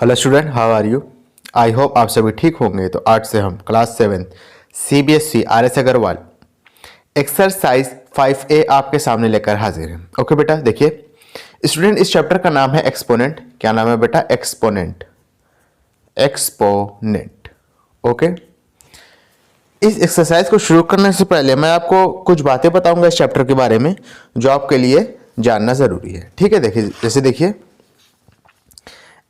Hello student, how are you? I hope आप सभी ठीक होंगे। तो आज से हम class 7 CBSE RS Agarwal exercise 5A आपके सामने लेकर हाजिर हैं। ओके बेटा, देखिए स्टूडेंट, इस चैप्टर का नाम है एक्सपोनेंट। क्या नाम है बेटा? एक्सपोनेंट। एक्सपोनेंट। ओके, इस एक्सरसाइज को शुरू करने से पहले मैं आपको कुछ बातें बताऊंगा इस चैप्टर के बारे में जो आपके लिए जानना जरूरी है। ठीक है, देखिए जैसे देखिए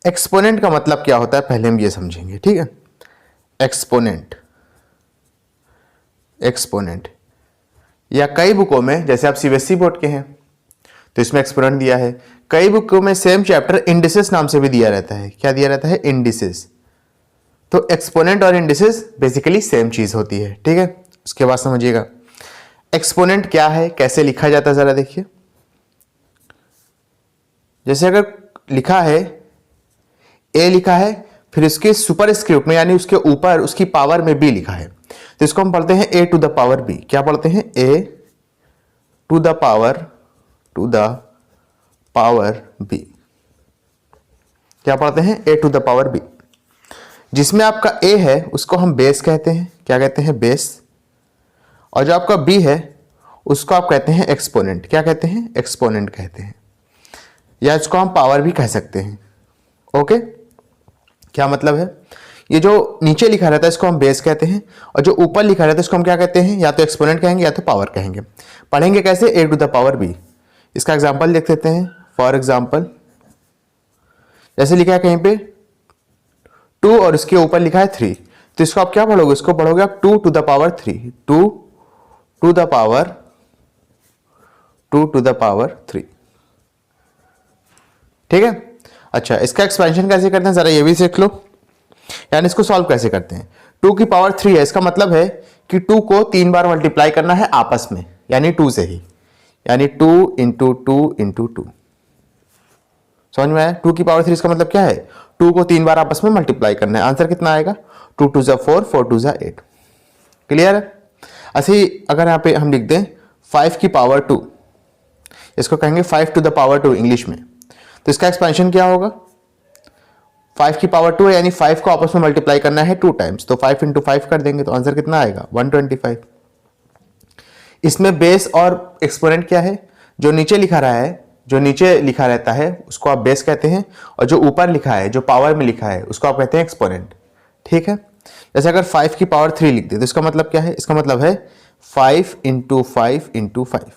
एक्सपोनेंट का मतलब क्या होता है पहले हम ये समझेंगे। ठीक है, एक्सपोनेंट, एक्सपोनेंट या कई बुकों में, जैसे आप CBSE बोर्ड के हैं तो इसमें एक्सपोनेंट दिया है। कई बुकों में सेम चैप्टर इंडिसेस नाम से भी दिया रहता है। क्या दिया रहता है? इंडिसेस। तो एक्सपोनेंट और इंडिसेस बेसिकली सेम चीज होती है। ठीक है, उसके बाद समझिएगा एक्सपोनेंट क्या है, कैसे लिखा जाता है। जरा देखिए, जैसे अगर लिखा है ए लिखा है, फिर इसके सुपर स्क्रिप्ट में यानी उसके ऊपर उसकी पावर में बी लिखा है, तो इसको हम पढ़ते हैं ए टू द पावर बी। क्या पढ़ते हैं? ए टू द पावर बी। क्या पढ़ते हैं? ए टू द पावर बी। जिसमें आपका ए है उसको हम बेस कहते हैं। क्या कहते हैं? बेस। और जो आपका बी है उसको आप कहते हैं एक्सपोनेंट। क्या कहते हैं? एक्सपोनेंट कहते हैं, या इसको हम पावर भी कह सकते हैं। ओके, क्या मतलब है? ये जो नीचे लिखा रहता है इसको हम बेस कहते हैं, और जो ऊपर लिखा रहता है इसको हम क्या कहते हैं? या तो एक्सपोनेंट कहेंगे या तो पावर कहेंगे। पढ़ेंगे कैसे? ए टू द पावर बी। इसका एग्जांपल देख लेते हैं। फॉर एग्जांपल, जैसे लिखा है कहीं पे 2 और इसके ऊपर लिखा है 3, तो इसको आप क्या पढ़ोगे? इसको पढ़ोगे आप 2 to the power 3। 2 to the power 3। ठीक है, अच्छा, इसका एक्सपेंशन कैसे करते हैं जरा ये भी सीख लो, यानी इसको सॉल्व कैसे करते हैं। 2 की पावर 3 है, इसका मतलब है कि 2 को 3 बार मल्टीप्लाई करना है आपस में, यानी 2 से ही, यानी 2 इंटू 2 इंटू 2। समझ में आया? 2 की पावर 3 इसका मतलब क्या है? 2 को 3 बार आपस में मल्टीप्लाई करना है। आंसर कितना आएगा? 2 2 जा 4, 4 2 जा 8। क्लियर है? ऐसे ही अगर यहाँ पे हम लिख दें 5 की पावर 2, इसको कहेंगे 5 टू द पावर 2 इंग्लिश में, तो इसका एक्सपेंशन क्या होगा? 5 की पावर 2 है, यानी 5 को आपस में मल्टीप्लाई करना है 2 टाइम्स, तो 5 इंटू 5 कर देंगे तो आंसर कितना आएगा? 125। इसमें बेस और एक्सपोनेंट क्या है? जो नीचे लिखा रहा है, जो नीचे लिखा रहता है उसको आप बेस कहते हैं, और जो ऊपर लिखा है, जो पावर में लिखा है, उसको आप कहते हैं एक्सपोनेंट। ठीक है, जैसे अगर 5 की पावर 3 लिख दे तो इसका मतलब क्या है? इसका मतलब है 5 इंटू 5 इंटू 5।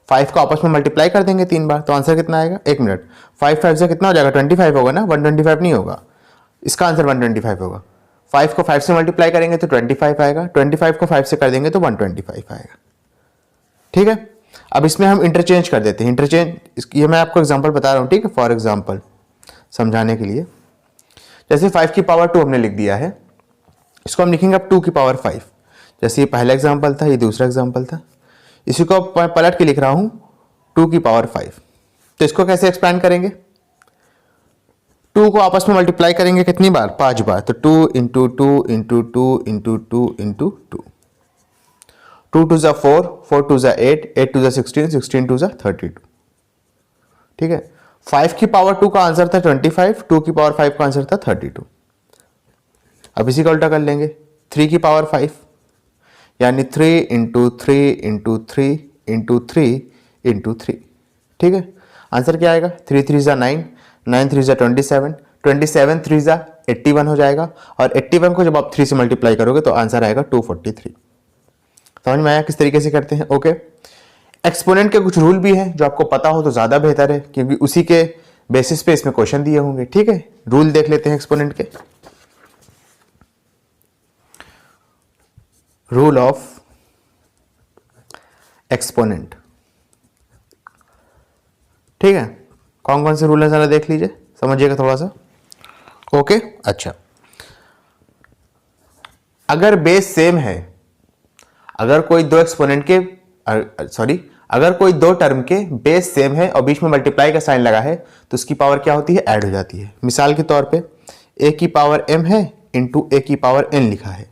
5 को आपस में मल्टीप्लाई कर देंगे 3 बार, तो आंसर कितना आएगा? 1 मिनट, 5 5 से कितना हो जाएगा? 25 होगा ना, 125 नहीं होगा। इसका आंसर 125 होगा। 5 को 5 से मल्टीप्लाई करेंगे तो 25 आएगा, 25 को 5 से कर देंगे तो 125 आएगा। ठीक है, अब इसमें हम इंटरचेंज कर देते हैं। इंटरचेंज, ये मैं आपको एग्जांपल बता रहा हूँ। ठीक है, फॉर एग्जांपल समझाने के लिए, जैसे 5 की पावर 2 हमने लिख दिया है, इसको हम लिखेंगे अब 2 की पावर 5। जैसे ये पहला एग्जाम्पल था, ये दूसरा एग्जाम्पल था, इसी को मैं पलट के लिख रहा हूं 2 की पावर 5। तो इसको कैसे एक्सपेंड करेंगे? 2 को आपस में मल्टीप्लाई करेंगे कितनी बार? 5 बार, तो 2 इंटू 2 इंटू 2 इंटू 2 इंटू 2। 2 2 जा 4, 4 2 जा 8, 8 2 जा 16, 16 2 जा 32। ठीक है, 5 की पावर 2 का आंसर था 25, 2 की पावर 5 का आंसर था 32। अब इसी का उल्टा कर लेंगे, 3 की पावर 5, यानी 3 इंटू 3 इंटू 3 इंटू 3 इंटू 3। ठीक है, आंसर क्या आएगा? 3 3 जा 9, 9 3 जा 27, 27 3 जा 81 हो जाएगा, और 81 को जब आप 3 से मल्टीप्लाई करोगे तो आंसर आएगा 243। समझ में आया किस तरीके से करते हैं? ओके, एक्सपोनेंट के कुछ रूल भी हैं जो आपको पता हो तो ज़्यादा बेहतर है, क्योंकि उसी के बेसिस पे इसमें क्वेश्चन दिए होंगे। ठीक है, रूल देख लेते हैं एक्सपोनेंट के। Rule of exponent. ठीक है, कौन कौन से रूल है जरा देख लीजिए, समझिएगा थोड़ा सा। ओके, अच्छा, अगर बेस सेम है, अगर कोई दो एक्सपोनेंट के अगर कोई दो टर्म के बेस सेम है और बीच में मल्टीप्लाई का साइन लगा है, तो उसकी पावर क्या होती है? ऐड हो जाती है। मिसाल के तौर पे a की पावर m है इंटू a की पावर n लिखा है।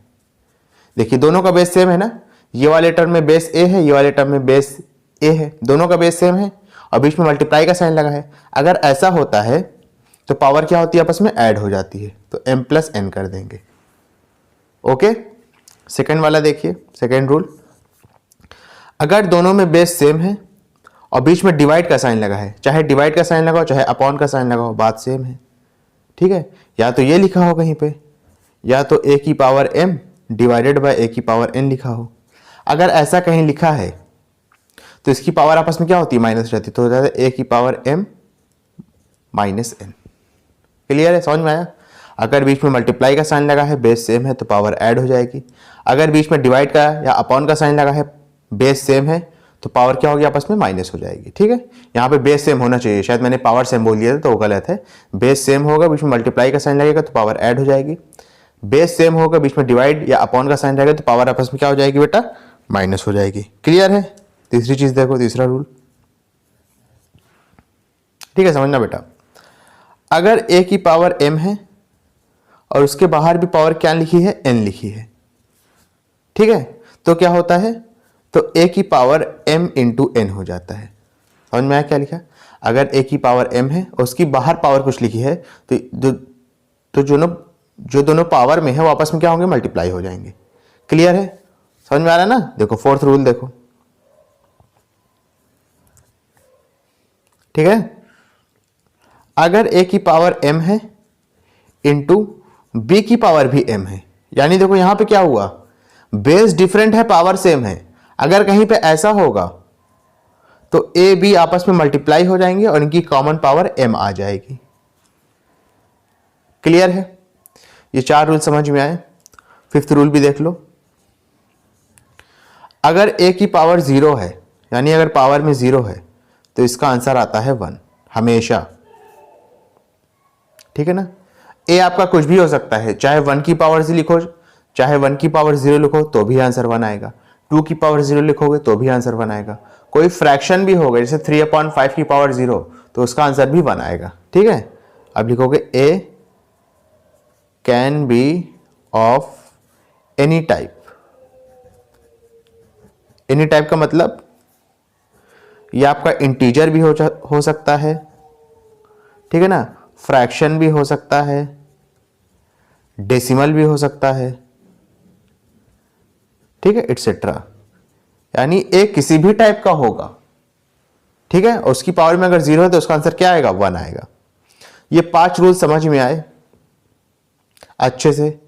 देखिए दोनों का बेस सेम है ना, ये वाले टर्म में बेस a है, ये वाले टर्म में बेस a है, दोनों का बेस सेम है और बीच में मल्टीप्लाई का साइन लगा है। अगर ऐसा होता है तो पावर क्या होती है आपस में ऐड हो जाती है, तो m प्लस n कर देंगे। ओके, सेकेंड वाला देखिए, सेकेंड रूल, अगर दोनों में बेस सेम है और बीच में डिवाइड का साइन लगा है, चाहे डिवाइड का साइन लगाओ चाहे अपॉन का साइन लगाओ, बात सेम है। ठीक है, या तो ये लिखा हो कहीं पे, या तो a की power m divided by a की पावर n लिखा हो। अगर ऐसा कहीं लिखा है तो इसकी पावर आपस में क्या होती है, माइनस रहती है, तो हो जाता है a की power m minus n। Clear है, समझ में आया? अगर बीच में मल्टीप्लाई का साइन लगा है, बेस सेम है, तो पावर ऐड हो जाएगी। अगर बीच में डिवाइड का या अपॉन का साइन लगा है, बेस सेम है, तो पावर क्या होगी आपस में, माइनस हो जाएगी। ठीक है, यहाँ पे बेस सेम होना चाहिए, शायद मैंने पावर सेम बोल दिया था तो वो गलत है। बेस सेम होगा, बीच में मल्टीप्लाई का साइन लगेगा तो पावर ऐड हो जाएगी। बेस सेम होगा, बीच में डिवाइड या अपॉन का साइन लगेगा तो पावर आपस में क्या हो जाएगी बेटा, माइनस हो जाएगी। क्लियर है? तीसरी चीज देखो, तीसरा रूल, ठीक है, समझना बेटा। अगर a की पावर m है और उसके बाहर भी पावर क्या लिखी है, n लिखी है, ठीक है, तो क्या होता है, तो a की पावर m इंटू n हो जाता है। समझ में आया क्या लिखा? अगर a की पावर m है और उसकी बाहर पावर कुछ लिखी है, तो जो दोनों पावर में है वो आपस में क्या होंगे, मल्टीप्लाई हो जाएंगे। क्लियर है? समझ में आ रहा है ना? देखो फोर्थ रूल देखो, ठीक है, अगर a की पावर m है इंटू b की पावर भी m है, यानी देखो यहां पे क्या हुआ, बेस डिफरेंट है, पावर सेम है। अगर कहीं पे ऐसा होगा तो a b आपस में मल्टीप्लाई हो जाएंगे और इनकी कॉमन पावर m आ जाएगी। क्लियर है? ये चार रूल समझ में आए। फिफ्थ रूल भी देख लो, अगर a की पावर 0 है, यानी अगर पावर में 0 है, तो इसका आंसर आता है 1 हमेशा। ठीक है ना? a आपका कुछ भी हो सकता है, चाहे 1 की पावर 0 लिखो, चाहे 1 की पावर 0 लिखो तो भी आंसर 1 आएगा, 2 की पावर 0 लिखोगे तो भी आंसर 1 आएगा। कोई फ्रैक्शन भी होगा, जैसे 3/5 की पावर 0, तो उसका आंसर भी 1 आएगा। ठीक है, अब लिखोगे a can be of any type. Any type का मतलब ये आपका इंटीजर भी हो सकता है, ठीक है ना, फ्रैक्शन भी हो सकता है, डेसिमल भी हो सकता है, ठीक है, एटसेट्रा, यानी ए किसी भी टाइप का होगा। ठीक है, और उसकी पावर में अगर 0 है तो उसका आंसर क्या आएगा, 1 आएगा। ये 5 रूल समझ में आए अच्छे से?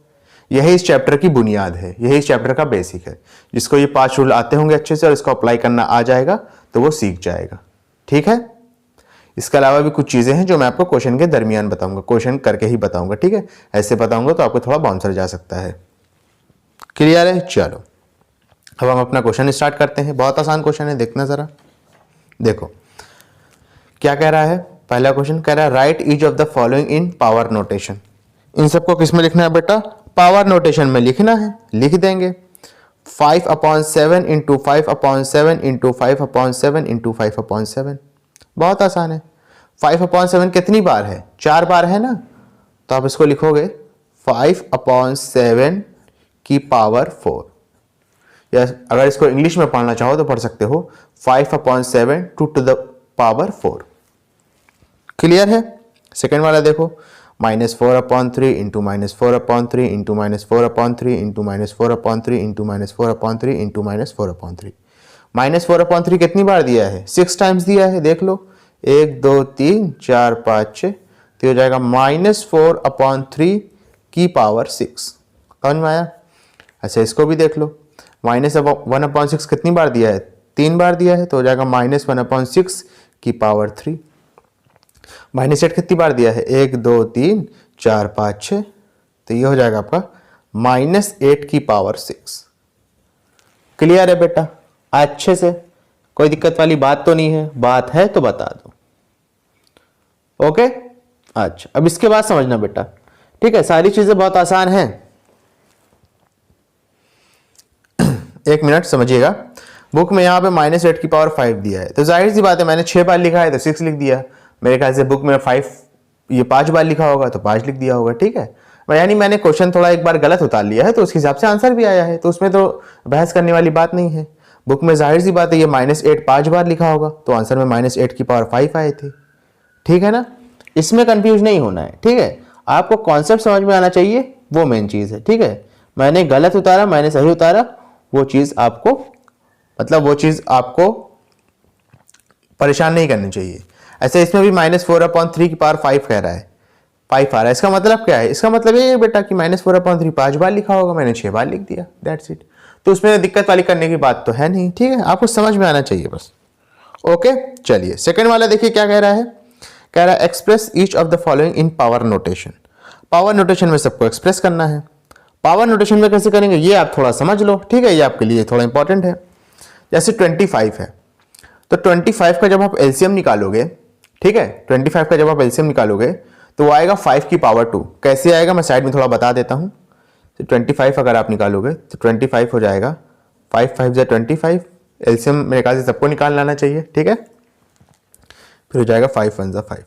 यही इस चैप्टर की बुनियाद है, यही इस चैप्टर का बेसिक है। जिसको ये 5 रूल आते होंगे अच्छे से और इसको अप्लाई करना आ जाएगा तो वो सीख जाएगा। ठीक है, इसके अलावा भी कुछ चीजें हैं जो मैं आपको क्वेश्चन के दरमियान बताऊंगा, क्वेश्चन करके ही बताऊंगा। ठीक है, ऐसे बताऊंगा तो आपको थोड़ा बाउंसर जा सकता है। क्लियर है? चलो अब हम अपना क्वेश्चन स्टार्ट करते हैं। बहुत आसान क्वेश्चन है, देखना जरा। देखो क्या कह रहा है, पहला क्वेश्चन कह रहा है write each of the following in power notation. इन सबको किस में लिखना है बेटा, पावर नोटेशन में लिखना है। लिख देंगे 5/7 इंटू 5/7 इंटू 5/7 इंटू 5/7। बहुत आसान है। 5/7 कितनी बार है, 4 बार है ना, तो आप इसको लिखोगे 5/7 की पावर 4, या अगर इसको इंग्लिश में पढ़ना चाहो तो पढ़ सकते हो 5/7 टू द पावर 4। क्लियर है? सेकेंड वाला देखो, -4/3 into -4/3 into -4/3 into -4/3 into -4/3 into -4/3। -4/3 कितनी बार दिया है, 6 टाइम्स दिया है। देख लो 1 2 3 4 5 6, तो हो जाएगा -4/3 की पावर 6। समझ में आया? अच्छा इसको भी देख लो, -1/6 कितनी बार दिया है, 3 बार दिया है, तो हो जाएगा -1/6 की पावर 3। -8 कितनी बार दिया है, 1 2 3 4 5 6, तो ये हो जाएगा आपका -8 की पावर 6। क्लियर है बेटा? अच्छे से, कोई दिक्कत वाली बात तो नहीं है? बात है तो बता दो। ओके, अच्छा अब इसके बाद समझना बेटा। ठीक है, सारी चीजें बहुत आसान हैं। 1 मिनट समझिएगा। बुक में यहाँ पे -8 की पावर 5 दिया है, तो जाहिर सी बात है मैंने 6 बार लिखा है तो 6 लिख दिया। मेरे ख्याल से बुक में 5 बार लिखा होगा तो 5 लिख दिया होगा। ठीक है, यानी मैंने क्वेश्चन थोड़ा एक बार गलत उतार लिया है तो उसके हिसाब से आंसर भी आया है, तो उसमें तो बहस करने वाली बात नहीं है। बुक में जाहिर सी बात है ये -8 5 बार लिखा होगा तो आंसर में -8 की पावर 5 आए थे। ठीक है ना? इसमें कंफ्यूज नहीं होना है, ठीक है। आपको कॉन्सेप्ट समझ में आना चाहिए, वो मेन चीज़ है, ठीक है। मैंने गलत उतारा, मैंने सही उतारा, वो चीज़ आपको मतलब वो चीज़ आपको परेशान नहीं करनी चाहिए। ऐसे इसमें भी -4/3 की पावर 5 कह रहा है, 5 आ रहा है। इसका मतलब क्या है? इसका मतलब ये है बेटा कि -4/3 5 बार लिखा होगा, मैंने 6 बार लिख दिया, दैट्स इट। तो उसमें दिक्कत वाली करने की बात तो है नहीं, ठीक है। आपको समझ में आना चाहिए बस। ओके, चलिए सेकंड वाला देखिए क्या कह रहा है। कह रहा है express each of the following in power notation. Power notation में सबको एक्सप्रेस करना है। पावर नोटेशन में कैसे करेंगे ये आप थोड़ा समझ लो, ठीक है। ये आपके लिए थोड़ा इंपॉर्टेंट है। जैसे 25 है, तो 25 का जब आप एलसीएम निकालोगे, ठीक है, 25 का जब आप एलसीएम निकालोगे तो वो आएगा 5 की पावर 2। कैसे आएगा मैं साइड में थोड़ा बता देता हूँ। तो 25 अगर आप निकालोगे तो 25 हो जाएगा 5 5 जा 25। एलसीएम मेरे ख्याल से सबको निकाल लाना चाहिए, ठीक है। फिर हो जाएगा 5 1 जा 5।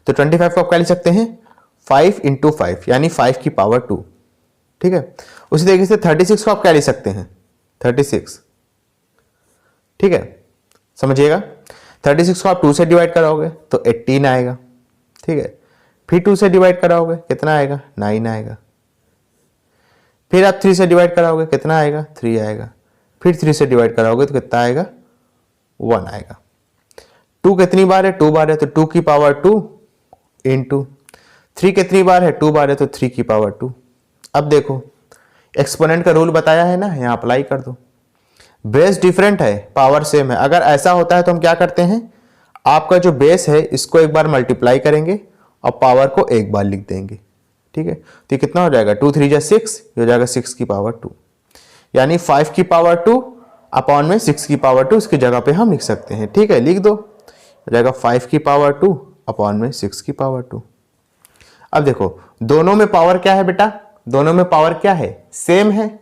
तो 25 को आप क्या लिख सकते हैं? 5 × 5 यानी 5 की पावर 2, ठीक है। उसी तरीके से 36 को आप क्या लिख सकते हैं? 36, ठीक है, समझिएगा। 36 को आप 2 से डिवाइड कराओगे तो 18 आएगा, ठीक है। फिर 2 से डिवाइड कराओगे कितना आएगा? 9 आएगा। फिर आप 3 से डिवाइड कराओगे कितना आएगा? 3 आएगा। फिर 3 से डिवाइड कराओगे तो कितना आएगा? 1 आएगा। 2 कितनी बार है? 2 बार है, तो 2 की पावर 2 इंटू 3 कितनी बार है? 2 बार है, तो 3 की पावर 2। अब देखो एक्सपोनेंट का रूल बताया है ना, यहाँ अप्लाई कर दो। बेस डिफरेंट है, पावर सेम है। अगर ऐसा होता है तो हम क्या करते हैं, आपका जो बेस है इसको एक बार मल्टीप्लाई करेंगे और पावर को एक बार लिख देंगे, ठीक है। तो ये कितना हो जाएगा? 2 3 जा 6, ये हो जाएगा 6 की पावर 2, यानी 5 की पावर 2 अपॉन में 6 की पावर 2 इसकी जगह पे हम लिख सकते हैं, ठीक है। लिख दो, हो जाएगा 5 की पावर 2 अपॉन में 6 की पावर 2। अब देखो दोनों में पावर क्या है बेटा? दोनों में पावर क्या है? सेम है।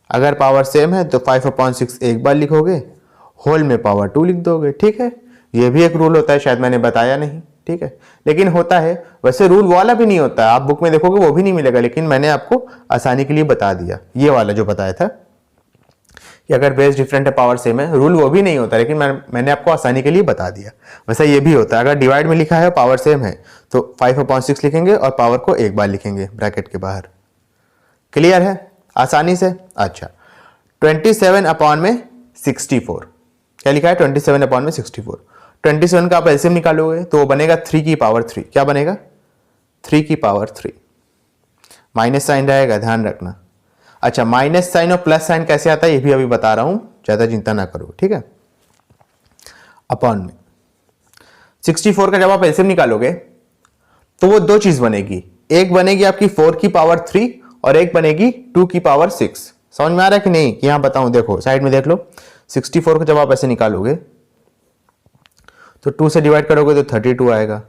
अगर पावर सेम है तो 5/6 एक बार लिखोगे, होल में पावर 2 लिख दोगे, ठीक है। ये भी एक रूल होता है, शायद मैंने बताया नहीं, ठीक है, लेकिन होता है। वैसे रूल वाला भी नहीं होता है, आप बुक में देखोगे वो भी नहीं मिलेगा, लेकिन मैंने आपको आसानी के लिए बता दिया। ये वाला जो बताया था कि अगर बेस डिफरेंट है पावर सेम है, रूल वो भी नहीं होता, लेकिन मैंने आपको आसानी के लिए बता दिया। वैसे ये भी होता है, अगर डिवाइड में लिखा है पावर सेम है तो 5/6 लिखेंगे और पावर को एक बार लिखेंगे ब्रैकेट के बाहर। क्लियर है आसानी से? अच्छा, 27/64 क्या लिखा है? 27/64। 27 का आप एलसीएम निकालोगे तो वो बनेगा 3 की पावर 3। क्या बनेगा? 3 की पावर 3। माइनस साइन रहेगा, ध्यान रखना। अच्छा, माइनस साइन और प्लस साइन कैसे आता है ये भी अभी बता रहा हूं, ज्यादा चिंता ना करो, ठीक है। अपॉन में 64 का जब आप एलसीएम निकालोगे तो वो दो चीज बनेगी, एक बनेगी आपकी 4 की पावर 3 और एक बनेगी 2 की पावर 6। समझ में आ रहा है कि नहीं? कि यहां बताऊं, देखो साइड में देख लो। 64 को जब आप ऐसे निकालोगे तो 2 से डिवाइड करोगे तो 32 आएगा।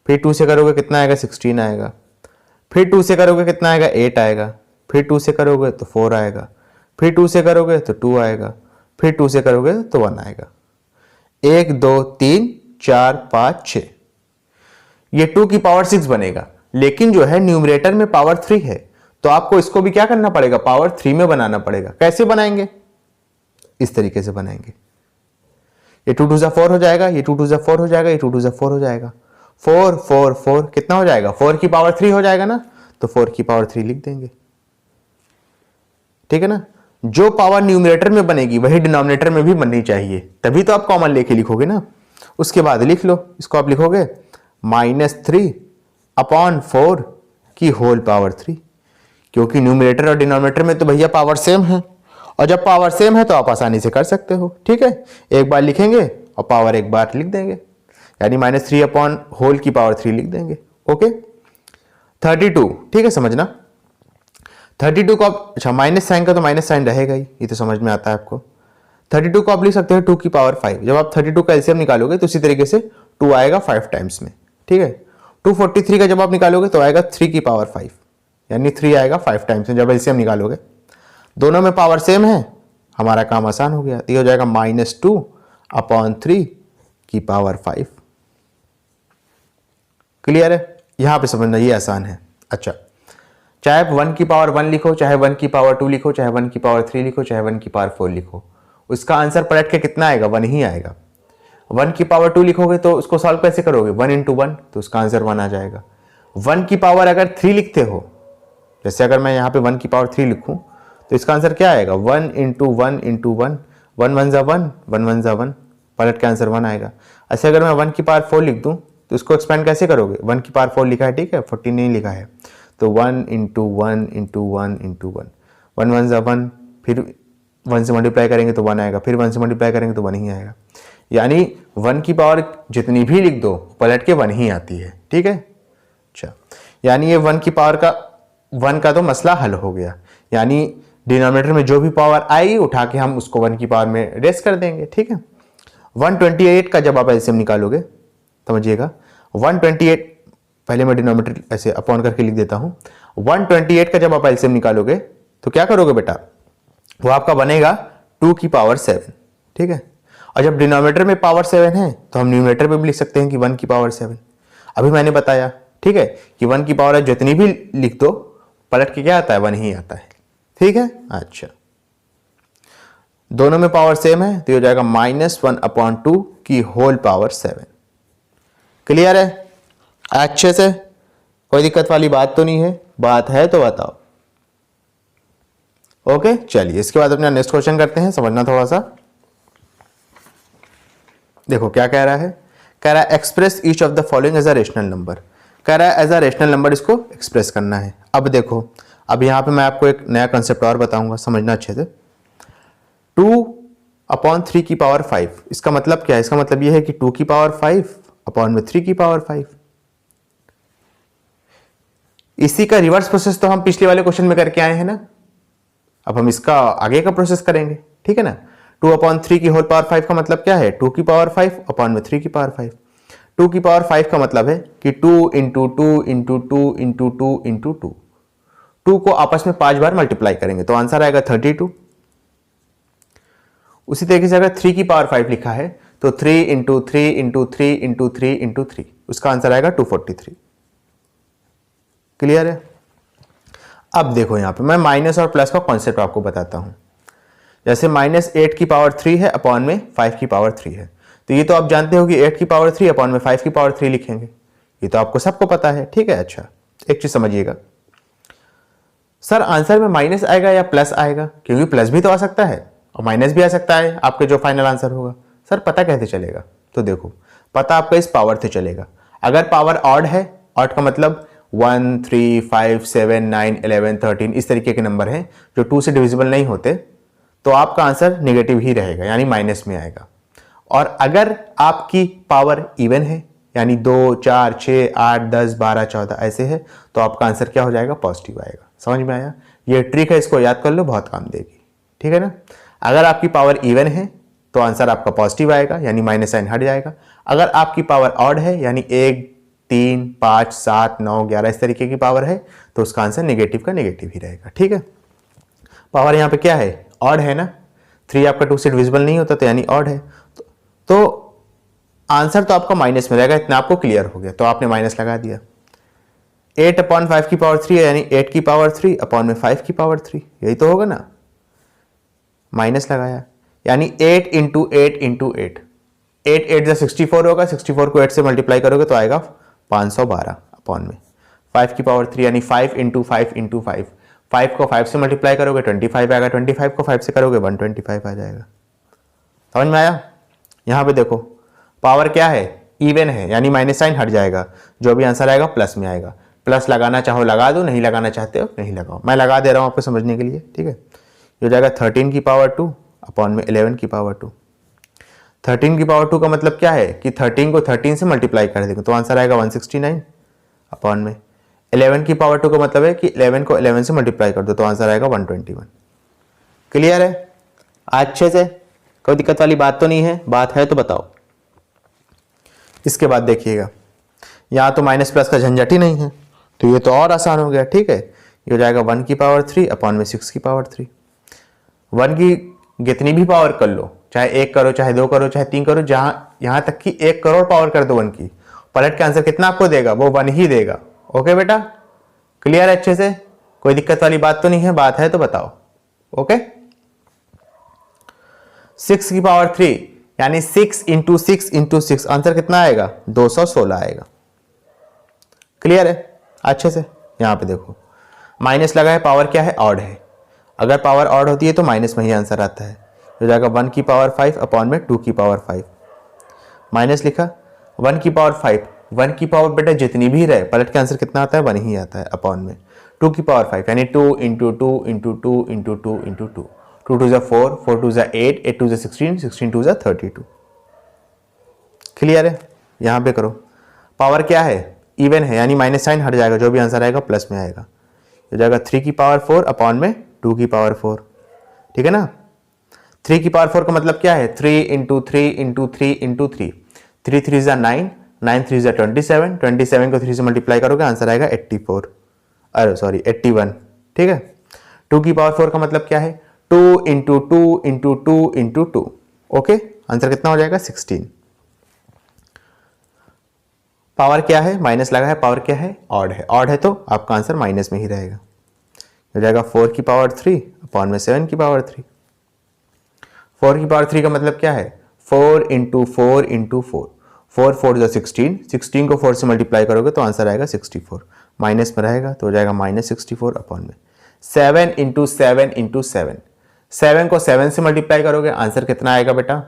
फिर 2 से करोगे कितना आएगा? 16 आएगा। फिर 2 से करोगे कितना आएगा? 8 आएगा। फिर 2 से करोगे तो 4 आएगा। फिर 2 से करोगे तो 2 आएगा। फिर 2 से करोगे तो 1 आएगा। 1 2 3 4 5 6, ये 2 की पावर 6 बनेगा। लेकिन जो है न्यूमरेटर में पावर 3 है, तो आपको इसको भी क्या करना पड़ेगा? पावर 3 में बनाना पड़ेगा। कैसे बनाएंगे? इस तरीके से बनाएंगे। ये 2 2 जा 4 हो जाएगा, ये 2 2 जा 4 हो जाएगा, ये 2 2 जा 4 हो जाएगा। 4 4 4 कितना हो जाएगा? 4 की पावर 3 हो जाएगा ना, तो 4 की पावर 3 लिख देंगे, ठीक है ना। जो पावर न्यूमरेटर में बनेगी वही डिनोमिनेटर में भी बननी चाहिए, तभी तो आप कॉमन लेके लिखोगे ना। उसके बाद लिख लो, इसको आप लिखोगे -3/4 की होल पावर 3, क्योंकि न्यूमरेटर और डिनोमिनेटर में तो भैया पावर सेम है, और जब पावर सेम है तो आप आसानी से कर सकते हो, ठीक है। एक बार लिखेंगे और पावर एक बार लिख देंगे, यानी -3 होल की पावर 3 लिख देंगे। ओके, 32, ठीक है, समझना। 32 को आप, अच्छा माइनस साइन का तो माइनस साइन रहेगा ही, ये तो समझ में आता है आपको। 32 को आप लिख सकते हो 2 की पावर 5। जब आप 32 का एलसीएम निकालोगे तो इसी तरीके से 2 आएगा 5 टाइम्स में, ठीक है। 243 का जब आप निकालोगे तो आएगा 3 की पावर 5, यानी 3 आएगा 5 टाइम्स में जब एलसीएम निकालोगे। दोनों में पावर सेम है, हमारा काम आसान हो गया। ये हो जाएगा -2/3 की पावर 5। क्लियर है? यहां पे समझना, ये आसान है। अच्छा, चाहे आप 1 की पावर 1 लिखो, चाहे 1 की पावर 2 लिखो, चाहे 1 की पावर 3 लिखो, चाहे 1 की पावर 4 लिखो, उसका आंसर पलट के कितना आएगा? 1 ही आएगा। 1 की पावर 2 लिखोगे तो उसको सॉल्व कैसे करोगे, 1 इंटू 1, तो उसका आंसर 1 आ जाएगा। 1 की पावर अगर 3 लिखते हो, जैसे अगर मैं यहाँ पे 1 की पावर 3 लिखूं तो इसका आंसर क्या आएगा, 1 इंटू 1 इंटू 1, 1 1 ज़ा 1, 1 1 ज़ा 1, पलट के आंसर 1 आएगा। ऐसे अगर मैं 1 की पावर 4 लिख दूं तो इसको एक्सपेंड कैसे करोगे, 1 की पावर 4 लिखा है, ठीक है, 14 नहीं लिखा है, तो 1 इंटू 1 इंटू 1 इंटू 1, 1 1 ज़ा 1, फिर 1 से मल्टीप्लाई करेंगे तो 1 आएगा, फिर 1 से मल्टीप्लाई करेंगे तो 1 ही आएगा। यानी 1 की पावर जितनी भी लिख दो पलट के 1 ही आती है, ठीक है। अच्छा, यानी ये 1 की पावर का 1 का तो मसला हल हो गया, यानी डिनोमिनेटर में जो भी पावर आएगी उठा के हम उसको 1 की पावर में रेस कर देंगे, ठीक है। 128 का जब आप एलसीएम निकालोगे, समझिएगा, 128, पहले मैं डिनोमिनेटर ऐसे अपॉन करके लिख देता हूं, 128 का जब आप एलसीएम निकालोगे तो क्या करोगे बेटा, वो आपका बनेगा 2 की पावर 7, ठीक है। और जब डिनोमिनेटर में पावर 7 है तो हम न्यूमरेटर में भी लिख सकते हैं कि 1 की पावर 7। अभी मैंने बताया, ठीक है, कि 1 की पावर जितनी भी लिख दो पलट के क्या आता है, 1 ही आता है, ठीक है। अच्छा, दोनों में पावर सेम है तो हो जाएगा -1/2 की होल पावर 7। क्लियर है अच्छे से, कोई दिक्कत वाली बात तो नहीं है, बात है तो बताओ। ओके, चलिए इसके बाद अपना नेक्स्ट क्वेश्चन करते हैं, समझना थोड़ा सा। देखो क्या कह रहा है, कह रहा है express each of the following as a rational number, कह रहा है एज अ रेशनल नंबर इसको एक्सप्रेस करना है। अब देखो, अब यहां पे मैं आपको एक नया कंसेप्ट और बताऊंगा, समझना अच्छे से। 2/3 की पावर 5, इसका मतलब क्या है, इसका मतलब यह है कि 2 की पावर 5 अपॉन में 3 की पावर 5। इसी का रिवर्स प्रोसेस तो हम पिछले वाले क्वेश्चन में करके आए हैं ना, अब हम इसका आगे का प्रोसेस करेंगे, ठीक है ना। 2/3 की होल पावर 5 का मतलब क्या है, 2 की पावर 5 अपॉन में 3 की पावर 5। 2 की पावर 5 का मतलब है कि 2 इंटू 2 इंटू 2 इंटू 2 इंटू 2, 2 को आपस में 5 बार मल्टीप्लाई करेंगे तो आंसर आएगा 32। उसी तरीके से अगर 3 की पावर 5 लिखा है तो 3 इंटू 3 इंटू 3 इंटू 3 इंटू 3, उसका आंसर आएगा 243। क्लियर है। अब देखो यहां पे मैं माइनस और प्लस का कॉन्सेप्ट आपको बताता हूं। जैसे -8 की पावर 3 है अपॉन में 5 की पावर 3 है, तो ये तो आप जानते हो कि 8 की पावर 3 अपॉन में 5 की पावर 3 लिखेंगे, ये तो आपको सबको पता है, ठीक है। अच्छा, एक चीज समझिएगा, सर आंसर में माइनस आएगा या प्लस आएगा, क्योंकि प्लस भी तो आ सकता है और माइनस भी आ सकता है आपके जो फाइनल आंसर होगा। सर पता कैसे चलेगा, तो देखो पता आपका इस पावर से चलेगा। अगर पावर ऑड है, ऑड का मतलब 1 3 5 7 9 11 13 इस तरीके के नंबर हैं जो 2 से डिविजिबल नहीं होते, तो आपका आंसर नेगेटिव ही रहेगा, यानी माइनस में आएगा। और अगर आपकी पावर इवन है, यानी 2 4 6 8 10 12 14 ऐसे है, तो आपका आंसर क्या हो जाएगा, पॉजिटिव आएगा। समझ में आया, ये ट्रिक है, इसको याद कर लो, बहुत काम देगी, ठीक है ना। अगर आपकी पावर इवन है तो आंसर आपका पॉजिटिव आएगा, यानी माइनस साइन हट जाएगा। अगर आपकी पावर ऑड है, यानी 1 3 5 7 9 11 इस तरीके की पावर है, तो उसका आंसर नेगेटिव का नेगेटिव ही रहेगा, ठीक है। पावर यहाँ पे क्या है, ऑड है ना, 3 आपका 2 से डिविजिबल नहीं होता, तो यानी ऑड है, तो आंसर तो आपका माइनस में रहेगा, इतना आपको क्लियर हो गया, तो आपने माइनस लगा दिया। 8/5 की पावर 3 है, यानी 8 की पावर 3 अपॉन में 5 की पावर 3, यही तो होगा ना, माइनस लगाया, यानी 8 इंटू 8 इंटू 8, 8 8 जो 64 होगा, 64 को 8 से मल्टीप्लाई करोगे तो आएगा 512 अपॉन में 5 की पावर 3, यानी 5 इंटू 5 इंटू 5, 5 को 5 से मल्टीप्लाई करोगे 25 आएगा, 25 को 5 से करोगे 125 आ जाएगा। समझ में आया। यहाँ पे देखो पावर क्या है, इवन है, यानी माइनस साइन हट जाएगा, जो भी आंसर आएगा प्लस में आएगा। प्लस लगाना चाहो लगा दो, नहीं लगाना चाहते हो नहीं लगाओ, मैं लगा दे रहा हूँ आपको समझने के लिए, ठीक है। ये हो जाएगा 13 की पावर 2 अपॉन में 11 की पावर 2। 13 की पावर 2 का मतलब क्या है कि 13 को 13 से मल्टीप्लाई कर देंगे तो आंसर आएगा 169 अपॉन में 11 की पावर 2 का मतलब है कि 11 को 11 से मल्टीप्लाई कर दो तो आंसर आएगा 121। क्लियर है अच्छे से, कोई दिक्कत वाली बात तो नहीं है, बात है तो बताओ। इसके बाद देखिएगा, यहाँ तो माइनस प्लस का झंझट ही नहीं है, तो ये तो और आसान हो गया, ठीक है। ये हो जाएगा 1 की पावर 3 अपॉन में 6 की पावर 3। 1 की जितनी भी पावर कर लो, चाहे 1 करो चाहे 2 करो चाहे 3 करो, जहाँ यहाँ तक कि 1 करोड़ पावर कर दो 1 की, पलट के आंसर कितना आपको देगा, वो 1 ही देगा। ओके बेटा, क्लियर है अच्छे से, कोई दिक्कत वाली बात तो नहीं है, बात है तो बताओ। ओके, 6 की पावर 3 यानी 6 इंटू 6 इंटू 6, आंसर कितना आएगा? 216 आएगा। क्लियर है अच्छे से? यहां पे देखो माइनस लगा है, पावर क्या है? ऑड है। अगर पावर ऑड होती है तो माइनस में ही आंसर आता है, हो जाएगा 1 की पावर 5 अपॉन में 2 की पावर 5। माइनस लिखा, 1 की पावर 5, 1 की पावर बेटा जितनी भी रहे पलट के आंसर कितना आता है? 1 ही आता है, अपॉन में 2 की पावर 5 यानी 2 into 2 into 2 into 2 into 2, 2 to 4, 4 to 8, 8 to 16, 16 to 32। Clear है? यहां पे करो, पावर क्या है? इवन है, यानी माइनस साइन हट जाएगा, जो भी आंसर आएगा प्लस में आएगा, हो जाएगा 3 की पावर 4 अपॉन में 2 की पावर 4। ठीक है ना? 3 की पावर 4 का मतलब क्या है? 3 इंटू 3 इंटू 3 इंटू 3, 3 3 जा 9, 9 3 जा 27, 27 को 3 से मल्टीप्लाई करोगे आंसर आएगा 84, अरे सॉरी 81। ठीक है? 2 की पावर 4 का मतलब क्या है? 2 into 2 into 2 into 2। Okay, answer कितना हो जाएगा? 16। पावर क्या है? माइनस लगा है, पावर क्या है? ऑड है। ऑड है तो आपका आंसर माइनस में ही रहेगा, हो जाएगा 4 की पावर 3 अपॉन में 7 की पावर 3। 4 की पावर 3 का मतलब क्या है? 4 इंटू 4 इंटू 4, 4 4 जो 16, 16 को 4 से मल्टीप्लाई करोगे तो आंसर आएगा 64, माइनस में रहेगा तो हो जाएगा माइनस 64 अपॉन में 7 इंटू 7 इंटू 7, 7 को 7 से मल्टीप्लाई करोगे आंसर कितना आएगा बेटा?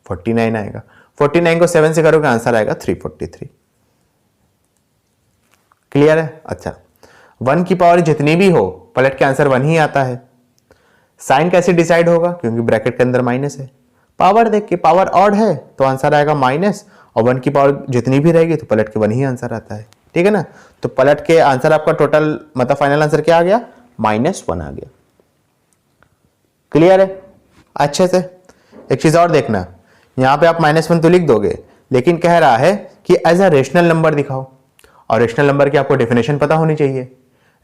49 आएगा। 49 को 7 से करोगे आंसर आएगा 343। क्लियर है? अच्छा, 1 की पावर जितनी भी हो पलट के आंसर 1 ही आता है। साइन कैसे डिसाइड होगा? क्योंकि ब्रैकेट के अंदर माइनस है। पावर देख के, पावर ऑड है तो आंसर आएगा माइनस, और 1 की पावर जितनी भी रहेगी तो पलट के 1 ही आंसर आता है। ठीक है ना? तो पलट के आंसर आपका टोटल मतलब फाइनल आंसर क्या आ गया? -1 आ गया। क्लियर है अच्छे से? एक चीज और देखना, यहां पे आप -1 तो लिख दोगे, लेकिन कह रहा है कि एज अ रेशनल नंबर दिखाओ, और रेशनल नंबर की आपको डेफिनेशन पता होनी चाहिए।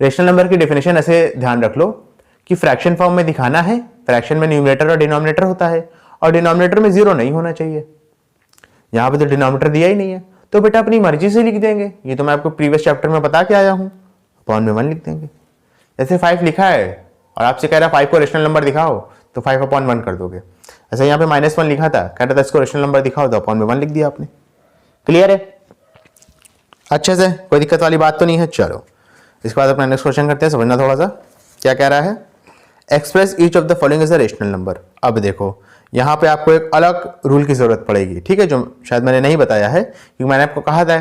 रेशनल नंबर की डेफिनेशन ऐसे ध्यान रख लो कि फ्रैक्शन फॉर्म में दिखाना है, फ्रैक्शन में न्यूमरेटर और डिनोमिनेटर होता है, और डिनोमिनेटर में 0 नहीं होना चाहिए। यहां पे तो डिनोमिनेटर दिया ही नहीं है, तो बेटा अपनी मर्जी से लिख देंगे, ये तो मैं आपको प्रीवियस चैप्टर में बता के आया हूं, अपॉन में 1 लिख देंगे। जैसे 5 लिखा है और आपसे कह रहा है 5 को रेशनल नंबर दिखाओ, तो 5 अपॉन 1 कर दोगे। ऐसे यहाँ पे -1 लिखा था, कह रहा था इसको रेशनल नंबर दिखाओ, तो अपॉन में 1 लिख दिया आपने। क्लियर है अच्छे से? कोई दिक्कत वाली बात तो नहीं है? चलो इसके बाद अपना नेक्स्ट क्वेश्चन करते हैं, समझना थोड़ा सा क्या कह रहा है। Express each of the following is a rational number. अब देखो यहाँ पे आपको एक अलग रूल की जरूरत पड़ेगी, ठीक है, जो शायद मैंने नहीं बताया है, क्योंकि मैंने आपको कहा था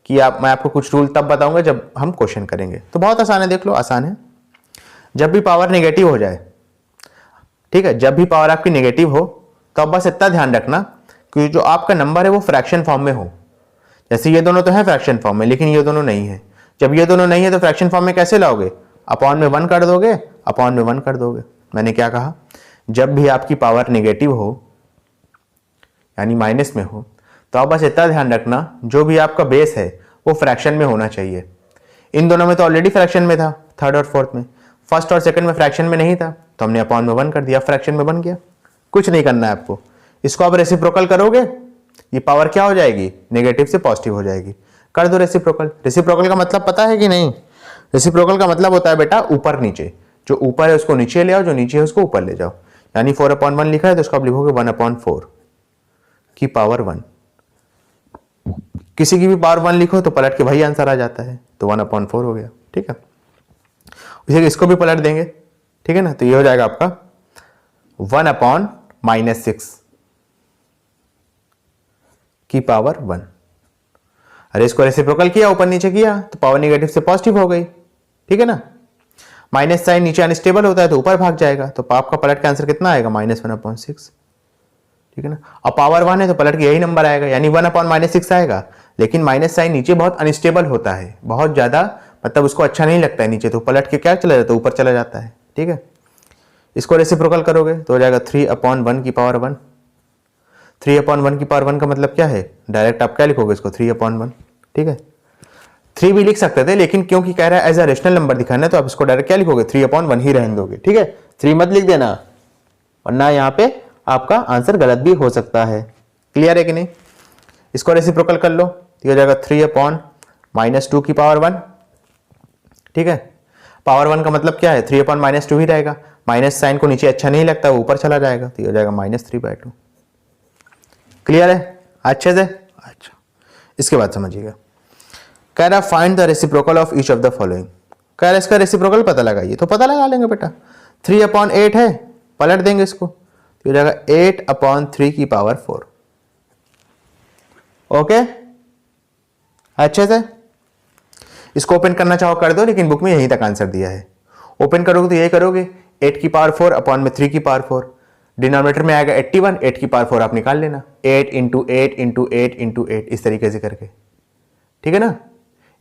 कि मैं आपको कुछ रूल तब बताऊंगा जब हम क्वेश्चन करेंगे। तो बहुत आसान है, देख लो आसान है। जब भी पावर नेगेटिव हो जाए, ठीक है, जब भी पावर आपकी नेगेटिव हो, तो अब बस इतना ध्यान रखना कि जो आपका नंबर है वो फ्रैक्शन फॉर्म में हो। जैसे ये दोनों तो है फ्रैक्शन फॉर्म में, लेकिन ये दोनों नहीं है। जब ये दोनों नहीं है तो फ्रैक्शन फॉर्म में कैसे लाओगे? अपॉन में 1 कर दोगे, अपॉन में 1 कर दोगे। मैंने क्या कहा? जब भी आपकी पावर नेगेटिव हो यानी माइनस में हो, तो आप बस इतना ध्यान रखना जो भी आपका बेस है वो फ्रैक्शन में होना चाहिए। इन दोनों में तो ऑलरेडी फ्रैक्शन में था, थर्ड और फोर्थ में, फर्स्ट और सेकंड में फ्रैक्शन में नहीं था, तो हमने अपॉन में 1 कर दिया, फ्रैक्शन में बन गया। कुछ नहीं करना है आपको। इसको आप रेसिप्रोकल करोगे, ये पावर क्या हो जाएगी? नेगेटिव से पॉजिटिव हो जाएगी। कर दो रेसिप्रोकल। रेसिप्रोकल का मतलब पता है कि नहीं? रेसिप्रोकल का मतलब होता है बेटा ऊपर नीचे, जो ऊपर है उसको नीचे ले आओ, जो नीचे है उसको ऊपर ले जाओ। यानी 4/1 लिखा है तो उसको आप लिखोगे 1/4 की पावर 1। किसी की भी पावर 1 लिखो तो पलट के वही आंसर आ जाता है, तो 1/4 हो गया। ठीक है, इसे इसको भी पलट देंगे, ठीक है ना, तो ये हो जाएगा आपका 1/-6 की पावर 1। अरे इसको रेसिप्रोकल किया, ऊपर नीचे किया तो पावर नेगेटिव से पॉजिटिव हो गई। ठीक है ना, माइनस साइन नीचे अनस्टेबल होता है तो ऊपर भाग जाएगा, तो आपका पलट का आंसर कितना आएगा? -1/6। ठीक है ना, अब पावर 1 है तो पलट के यही नंबर आएगा, यानी 1/-6 आएगा। लेकिन माइनस साइन नीचे बहुत अनस्टेबल होता है, बहुत ज्यादा, मतलब उसको अच्छा नहीं लगता है नीचे, तो पलट के क्या चला जाता है? ऊपर चला जाता है। ठीक है, इसको रेसिप्रोकल करोगे तो हो जाएगा 3/1 की पावर 1। 3/1 की पावर 1 का मतलब क्या है? डायरेक्ट आप क्या लिखोगे इसको? 3/1। ठीक है, 3 भी लिख सकते थे, लेकिन क्योंकि कह रहा है एज अ रेशनल नंबर दिखाना है, तो आप इसको डायरेक्ट क्या लिखोगे? 3/1 ही रहने दोगे। ठीक है, 3 मत लिख देना, वरना यहाँ पे आपका आंसर गलत भी हो सकता है। क्लियर है कि नहीं? इसको रेसिप्रोकल कर लो, तो हो जाएगा 3/-2 की पावर 1। ठीक है, पावर 1 का मतलब क्या है? 3/-2 ही रहेगा। माइनस साइन को नीचे अच्छा नहीं लगता, वो ऊपर चला जाएगा, तो हो जाएगा -3/2। क्लियर है अच्छे से? अच्छा, इसके बाद समझिएगा, कह रहा find the reciprocal of each of the following. कह रहा इसका रेसिप्रोकल पता लगाइए, तो पता लगा लेंगे बेटा, 3/8 है, पलट देंगे इसको तो हो जाएगा 8/3 की पावर 4। ओके अच्छे से? इसको ओपन करना चाहो कर दो, लेकिन बुक में यहीं तक आंसर दिया है। ओपन करोगे तो यही करोगे, 8 की पावर 4 अपॉन में 3 की पावर 4, डिनोमिनेटर में आएगा 81, 8 की पावर 4 आप निकाल लेना, 8 इंटू 8 इंटू 8 इंटू 8 इस तरीके से करके, ठीक है ना।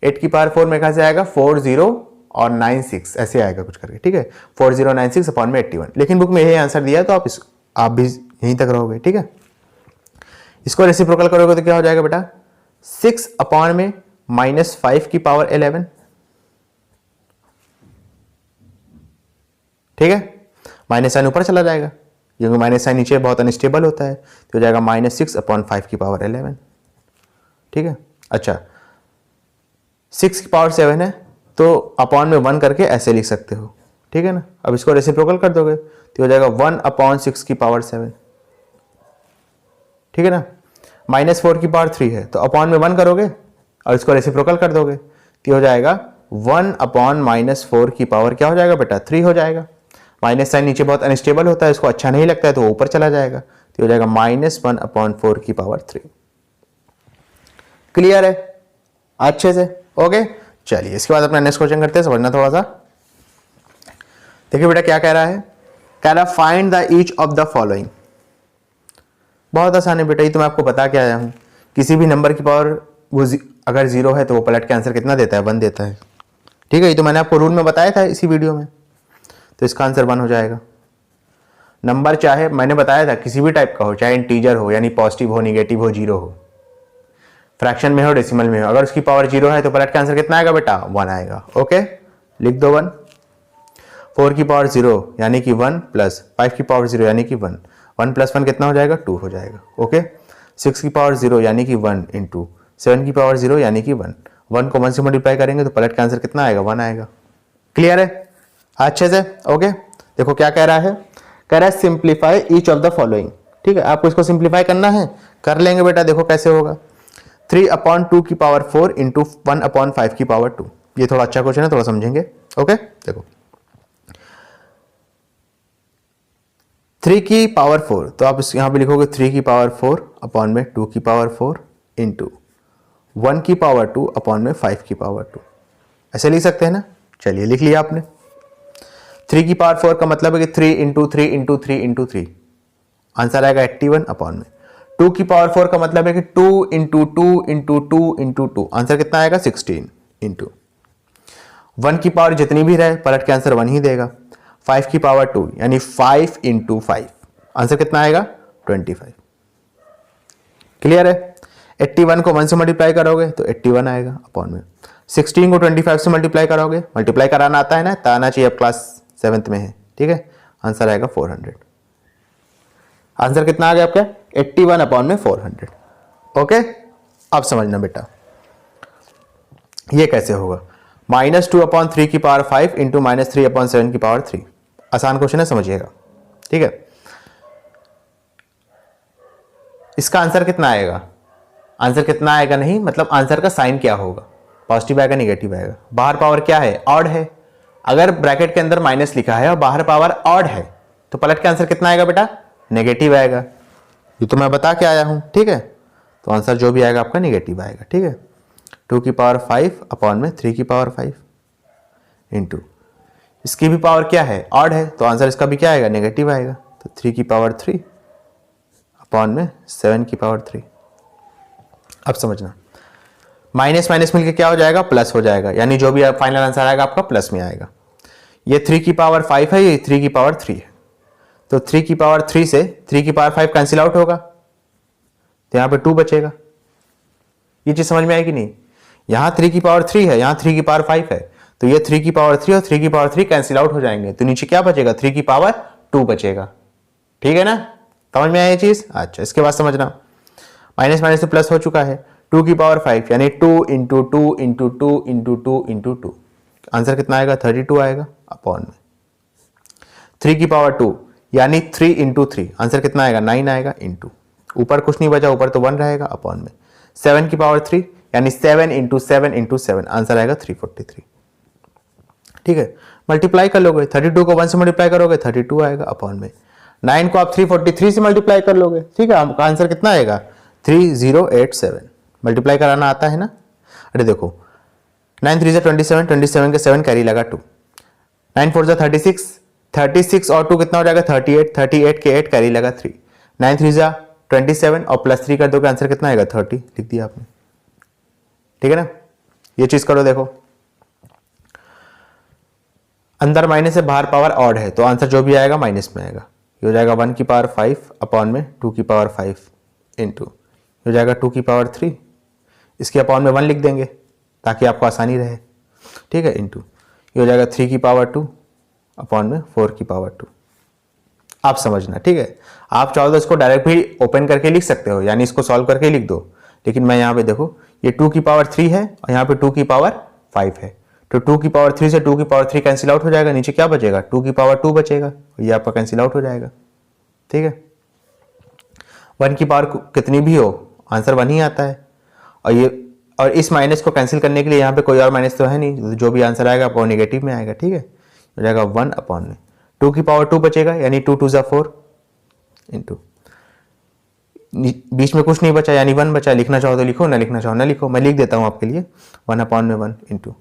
8 की पावर 4 में कहां से आएगा 40 और 96 ऐसे आएगा कुछ करके, ठीक है, 4096 अपॉन में 81, लेकिन बुक में यही आंसर दिया है तो आप भी यहीं तक रहोगे, ठीक है। इसको रेसिप्रोकल करोगे तो क्या हो जाएगा बेटा, 6 अपॉन में -5 की पावर 11, ठीक है, माइनस साइन ऊपर चला जाएगा क्योंकि माइनस साइन नीचे बहुत अनस्टेबल होता है, तो हो जाएगा -6/5 की पावर 11, ठीक है। अच्छा 6 की पावर 7 है तो अपॉन में 1 करके ऐसे लिख सकते हो, ठीक है ना। अब इसको रेसिप्रोकल कर दोगे तो हो जाएगा 1/6 की पावर 7, ठीक है ना। -4 की पावर 3 है तो अपॉन में 1 करोगे और इसको रेसिप्रोकल कर दोगे तो हो जाएगा 1/-4 की पावर क्या हो जाएगा बेटा 3 हो जाएगा। माइनस साइन नीचे बहुत अनस्टेबल होता है, इसको अच्छा नहीं लगता है तो वो ऊपर चला जाएगा तो हो जाएगा -1/4 की पावर 3। क्लियर है अच्छे से? ओके चलिए इसके बाद अपना नेक्स्ट क्वेश्चन करते हैं, समझना थोड़ा सा। देखिए बेटा क्या कह रहा है, कह रहा find the each of the following. बहुत आसान है बेटा, ये तो मैं आपको बता के आया हूं, किसी भी नंबर की पावर वो अगर 0 है तो वो पलट के आंसर कितना देता है 1 देता है, ठीक है। ये तो मैंने आपको रूल में बताया था इसी वीडियो में, तो इसका आंसर 1 हो जाएगा। नंबर चाहे मैंने बताया था किसी भी टाइप का हो, चाहे इंटीजर हो यानी पॉजिटिव हो, निगेटिव हो, 0 हो, फ्रैक्शन में हो, डेसिमल में हो, अगर उसकी पावर 0 है तो पलट के आंसर कितना आएगा बेटा 1 आएगा। ओके लिख दो 1। 4 की पावर 0 यानी कि 1 प्लस 5 की पावर 0 यानी कि 1, 1 + 1 कितना हो जाएगा 2 हो जाएगा। ओके 6 की पावर 0 यानी कि 1 इंटू 7 की पावर 0 यानी कि 1, 1 को 1 से मल्टीप्लाई करेंगे तो पलट का आंसर कितना आएगा 1 आएगा। क्लियर है अच्छे से? ओके देखो क्या कह रहा है, कह रहा है simplify each of the following, ठीक है। आपको इसको सिंप्लीफाई करना है, कर लेंगे बेटा, देखो कैसे होगा। 3/2 की पावर 4 इंटू 1/5 की पावर 2, ये थोड़ा अच्छा क्वेश्चन है, थोड़ा समझेंगे। ओके देखो 3 की पावर 4 तो आप यहां पे लिखोगे 3 की पावर 4 अपॉन में 2 की पावर 4 इंटू 1 की पावर 2 अपॉन में 5 की पावर 2, ऐसे लिख सकते हैं ना। चलिए लिख लिया आपने। 3 की पावर 4 का मतलब है कि 3 इंटू 3 इंटू 3 इंटू 3, आंसर आएगा 81 अपॉन में। 2 की पावर 4 का मतलब है कि 2 इंटू 2 इंटू 2 इंटू 2, आंसर कितना आएगा 16 इंटू 1 की पावर जितनी भी रहे पलट के आंसर 1 ही देगा। 5 की पावर 2 यानी 5 इंटू 5, आंसर कितना आएगा 25। क्लियर है? 81 को 1 से मल्टीप्लाई करोगे तो 81 आएगा अपॉन में 16 को 25 से मल्टीप्लाई करोगे, मल्टीप्लाई कराना आता है ना, तो आना चाहिए, अब क्लास 7th में है, ठीक है। आंसर आएगा 400। आंसर कितना आ गया आपका 81 अपॉन में 400। ओके अब समझना बेटा ये कैसे होगा, -2/3 की पावर 5 इंटू -3/7 की पावर 3, आसान क्वेश्चन है, समझिएगा, ठीक है। इसका आंसर कितना आएगा, आंसर कितना आएगा नहीं, मतलब आंसर का साइन क्या होगा, पॉजिटिव आएगा नेगेटिव आएगा। बाहर पावर क्या है ऑड है, अगर ब्रैकेट के अंदर माइनस लिखा है और बाहर पावर ऑड है तो पलट के आंसर कितना आएगा बेटा नेगेटिव आएगा। ये तो मैं बता के आया हूं, ठीक है। तो आंसर जो भी आएगा आपका नेगेटिव आएगा, ठीक है। 2 की पावर 5 अपॉन में 3 की पावर 5 इंटू इसकी भी पावर क्या है ऑड है, तो आंसर इसका भी क्या आएगा नेगेटिव आएगा। तो 3 की पावर 3 अपॉन में 7 की पावर 3। अब समझना माइनस माइनस मिलकर क्या हो जाएगा प्लस हो जाएगा, यानी जो भी फाइनल आंसर आएगा आपका प्लस में आएगा। ये 3 की पावर 5 है, ये 3 की पावर 3 है, तो 3 की पावर 3 से 3 की पावर 5 कैंसिल आउट होगा तो यहां पे 2 बचेगा। ये चीज समझ में आएगी नहीं, यहां 3 की पावर 3 है, यहां 3 की पावर 5 है, तो ये 3 की पावर 3 और 3 की पावर 3 कैंसिल आउट हो जाएंगे, तो नीचे क्या बचेगा 3 की पावर 2 बचेगा, ठीक है ना। समझ में आया ये चीज? अच्छा इसके बाद समझना माइनस माइनस से प्लस हो चुका है, 2 की पावर 5 यानी 2 into 2 into 2 into 2 into 2, answer कितना आएगा 32 आएगा अपॉन में 3 की पावर 2 यानी 3 इंटू 3, आंसर कितना आएगा 9 आएगा इंटू। ऊपर कुछ नहीं बचा, ऊपर तो 1 रहेगा अपॉन में 7 की पावर 3 यानी 7 इंटू 7 इंटू 7 आंसर आएगा 343। ठीक है, मल्टीप्लाई कर लोगे, 32 को 1 से मल्टीप्लाई करोगे 32 आएगा अपॉन में 9 को आप 343 से मल्टीप्लाई कर लोगे। ठीक है, आपका आंसर कितना आएगा 3087। मल्टीप्लाई कराना आता है ना। अरे देखो 9 3 27, 27 के 7 कैरी लगा 2, 9 4 36, 36 और 2 कितना हो जाएगा 38, 38 के 8 कैरी लगा 3, 9 3 27 और प्लस 3 कर दोगे आंसर कितना आएगा 30 लिख दिया आपने। ठीक है ना, ये चीज करो। देखो अंदर माइनस है, बाहर पावर ऑड है, तो आंसर जो भी आएगा माइनस में आएगा। ये हो जाएगा 1 की पावर 5 अपॉन में 2 की पावर 5 इंटू हो जाएगा 2 की पावर 3, इसके अपॉन में 1 लिख देंगे ताकि आपको आसानी रहे। ठीक है, इंटू ये हो जाएगा 3 की पावर 2 अपॉन में 4 की पावर 2। आप समझना। ठीक है, आप चाहो तो इसको डायरेक्ट भी ओपन करके लिख सकते हो, यानी इसको सॉल्व करके लिख दो, लेकिन मैं यहाँ पे देखो ये 2 की पावर 3 है और यहाँ पे 2 की पावर 5 है, तो 2 की पावर 3 से 2 की पावर 3 कैंसिल आउट हो जाएगा, नीचे क्या बचेगा 2 की पावर 2 बचेगा, ये आपका कैंसिल आउट हो जाएगा। ठीक है, 1 की पावर कितनी भी हो आंसर 1 ही आता है। और इस माइनस को कैंसिल करने के लिए यहाँ पे कोई और माइनस तो है नहीं, जो भी आंसर आएगा वो नेगेटिव में आएगा। ठीक है, हो जाएगा 1 अपॉन में 2 की पावर 2 बचेगा, यानी 2 2 4 इंटू बीच में कुछ नहीं बचा यानी 1 बचा। लिखना चाहो तो लिखो, ना लिखना चाहो ना लिखो, मैं लिख देता हूं आपके लिए 1 अपॉन में 1 इंटू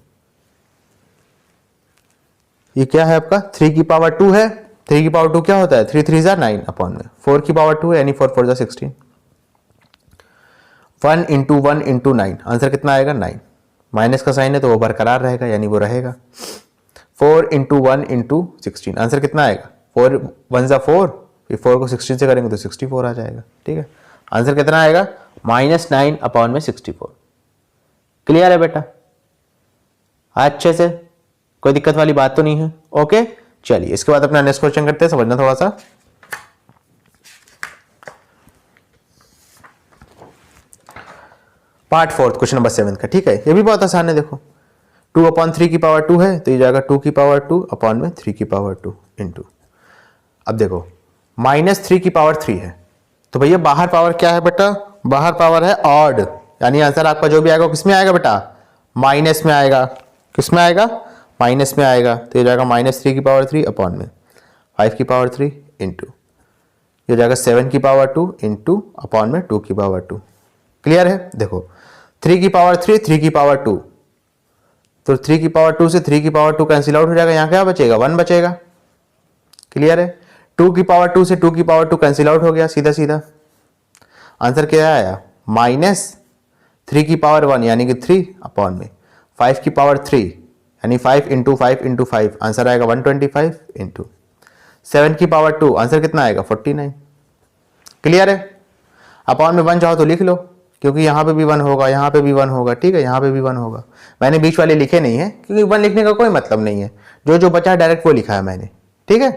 ये क्या है आपका 3 की पावर 2 है। 3 की पावर 2 क्या होता है 3 3 9 अपॉन में 4 की पावर 2 है यानी 4 4 16, 1 इंटू 1 इंटू 9 आंसर कितना आएगा 9। माइनस का साइन है तो वो बरकरार रहेगा यानी वो रहेगा 4 इंटू 1 इंटू 16 आंसर कितना आएगा 4 1 4, फिर 4 को 16 से करेंगे तो 64 आ जाएगा। ठीक है, आंसर कितना आएगा -9 अपॉन में 64। क्लियर है बेटा, अच्छे से कोई दिक्कत वाली बात तो नहीं है। ओके, चलिए इसके बाद अपना नेक्स्ट क्वेश्चन करते हैं, समझना थोड़ा सा। पार्ट 4 क्वेश्चन नंबर 7 का। ठीक है, ये भी बहुत आसान है। देखो 2 अपॉन 3 की पावर 2 है तो ये जाएगा 2 की पावर 2 अपॉन में 3 की पावर 2 इंटू अब देखो -3 की पावर 3 है तो भैया बाहर पावर क्या है बेटा, बाहर पावर है ऑड, यानी आंसर आपका जो भी आएगा किस में आएगा बेटा माइनस में आएगा। किस में आएगा माइनस में आएगा, तो ये जाएगा -3 की पावर 3 अपॉन में 5 की पावर 3 इंटू ये जाएगा 7 की पावर 2 इंटू अपॉन में 2 की पावर 2। क्लियर है। देखो 3 की पावर 3 3 की पावर 2, तो 3 की पावर 2 से 3 की पावर 2 कैंसिल आउट हो जाएगा, यहाँ क्या बचेगा 1 बचेगा। क्लियर है। 2 की पावर 2 से 2 की पावर 2 कैंसिल आउट हो गया, सीधा सीधा आंसर क्या आया -3 की पावर 1 यानी कि 3 अपॉन में 5 की पावर 3 यानी 5 इंटू 5 इंटू 5 आंसर आएगा 125 इंटू 7 की पावर 2 आंसर कितना आएगा 49। क्लियर है। अपॉन में 1 चाहो तो लिख लो, क्योंकि यहाँ पे भी 1 होगा, यहाँ पे भी 1 होगा। ठीक है, यहाँ पे भी 1 होगा। मैंने बीच वाले लिखे नहीं है क्योंकि 1 लिखने का कोई मतलब नहीं है, जो जो बचा डायरेक्ट वो लिखा है मैंने। ठीक है,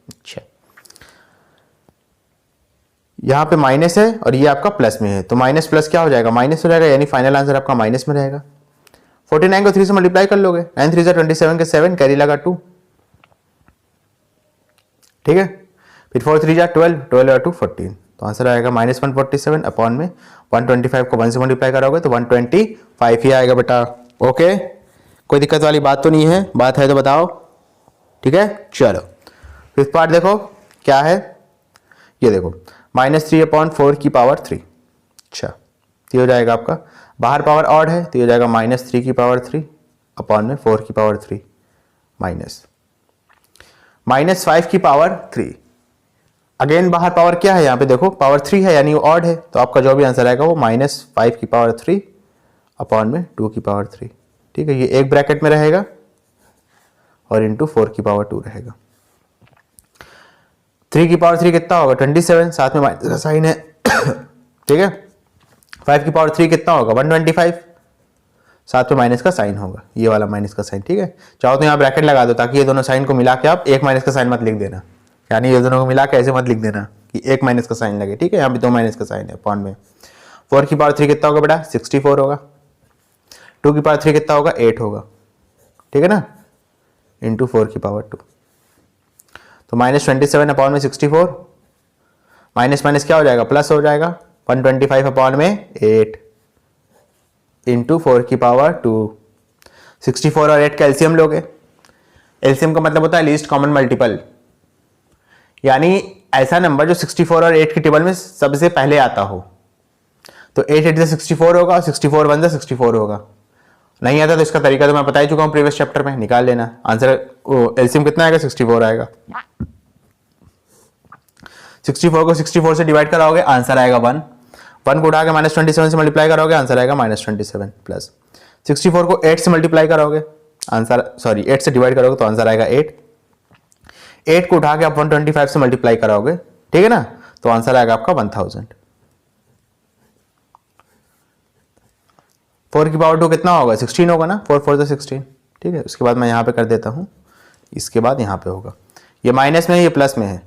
अच्छा यहाँ पे माइनस है और ये आपका प्लस में है, तो माइनस प्लस क्या हो जाएगा माइनस हो जाएगा, यानी फाइनल आंसर आपका माइनस में रहेगा। 49 को 3 से मल्टीप्लाई कर लोगे, 9 3 27 के 7 कैरी लगा 2। ठीक है, फिर 4 3 12 12 2 14, तो आंसर आएगा -147 अपॉन में 125 को 1 से मल्टीप्लाई करोगे तो 125 ही आएगा बेटा। ओके, कोई दिक्कत वाली बात तो नहीं है, बात है तो बताओ। ठीक है, चलो फिफ्थ पार्ट देखो क्या है। ये देखो -3 अपॉन 4 की पावर 3। अच्छा, ये हो जाएगा आपका बाहर पावर ऑड है तो ये हो जाएगा -3 की पावर 3 अपॉन में 4 की पावर 3 -5 की पावर 3। अगेन बाहर पावर क्या है, यहाँ पे देखो पावर 3 है यानी वो ऑड है, तो आपका जो भी आंसर आएगा वो -5 की पावर 3 अपॉन में 2 की पावर 3। ठीक है, ये एक ब्रैकेट में रहेगा और इंटू 4 की पावर 2 रहेगा। 3 की पावर 3 कितना होगा 27, साथ में माइनस का साइन है। ठीक है, 5 की पावर 3 कितना होगा 125, साथ में माइनस का साइन होगा, ये वाला माइनस का साइन। ठीक है, चाहो तो यहाँ ब्रैकेट लगा दो ताकि ये दोनों साइन को मिला के आप एक माइनस का साइन मत लिख देना, यानी ये दोनों को मिला के ऐसे मत लिख देना कि एक माइनस का साइन लगे। ठीक है, यहाँ पे 2 माइनस का साइन है अपॉन में 4 की पावर 3 कितना होगा बेटा 64 होगा। 2 की पावर 3 कितना होगा 8 होगा। ठीक है ना, इंटू 4 की पावर 2, तो -27 अपॉन में 64, माइनस माइनस क्या हो जाएगा प्लस हो जाएगा, 125 अपॉन में 8 इंटू 4 की पावर 2। 64 और 8 का एलसीएम लोगे, एलसीएम का मतलब होता है लीस्ट कॉमन मल्टीपल, यानी ऐसा नंबर जो 64 और 8 की टेबल में सबसे पहले आता हो। तो 8 8 से 64 होगा और 64 1 से 64 होगा। नहीं आता तो इसका तरीका तो मैं बता ही चुका हूं प्रीवियस चैप्टर में, निकाल लेना आंसर। एलसीएम कितना आएगा? 64 आएगा। 64 को 64 से डिवाइड कराओगे, आंसर आएगा 1। 1 को उठा के -27 से मल्टीप्लाई करोगे, आंसर आएगा -27 प्लस 64 को 8 से मल्टीप्लाई करोगे, आंसर 8 से डिवाइड करोगे तो आंसर आएगा 8। 8 को उठा के आप 125 से मल्टीप्लाई कराओगे, ठीक है ना, तो आंसर आएगा आपका 1000। 4 की पावर 2 कितना होगा? 16 होगा ना, 4 4 से 16, ठीक है। उसके बाद मैं यहाँ पे कर देता हूँ, इसके बाद यहाँ पे होगा, ये माइनस में है, ये प्लस में है।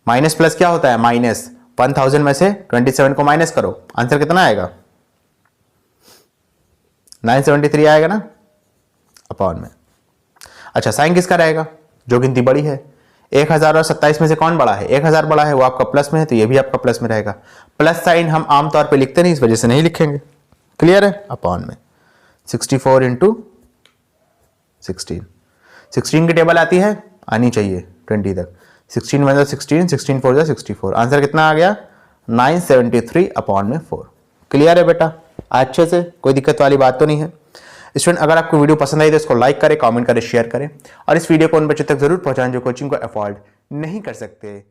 माइनस प्लस क्या होता है? माइनस। 1000 में से 27 को माइनस करो, आंसर कितना आएगा? 973 आएगा ना, अपॉन में। अच्छा, साइन किसका रहेगा? जो गिनती बड़ी है। 1000 और 27 में से कौन बड़ा है? 1000 बड़ा है, वो आपका प्लस में है, तो ये भी आपका प्लस में रहेगा। प्लस साइन हम आमतौर पे लिखते नहीं, इस वजह से नहीं लिखेंगे, क्लियर है। अपॉन में 64 इंटू 16। 16 की टेबल आती है, आनी चाहिए 20 तक। 16 1 जा 16, 16 4 जा 64, आंसर कितना आ गया? 973 अपॉन में 4। क्लियर है बेटा? अच्छे से, कोई दिक्कत वाली बात तो नहीं है। स्टूडेंट, अगर आपको वीडियो पसंद आई तो इसको लाइक करें, कमेंट करें, शेयर करें, और इस वीडियो को उन बच्चों तक जरूर पहुंचाएं जो कोचिंग को अफोर्ड नहीं कर सकते।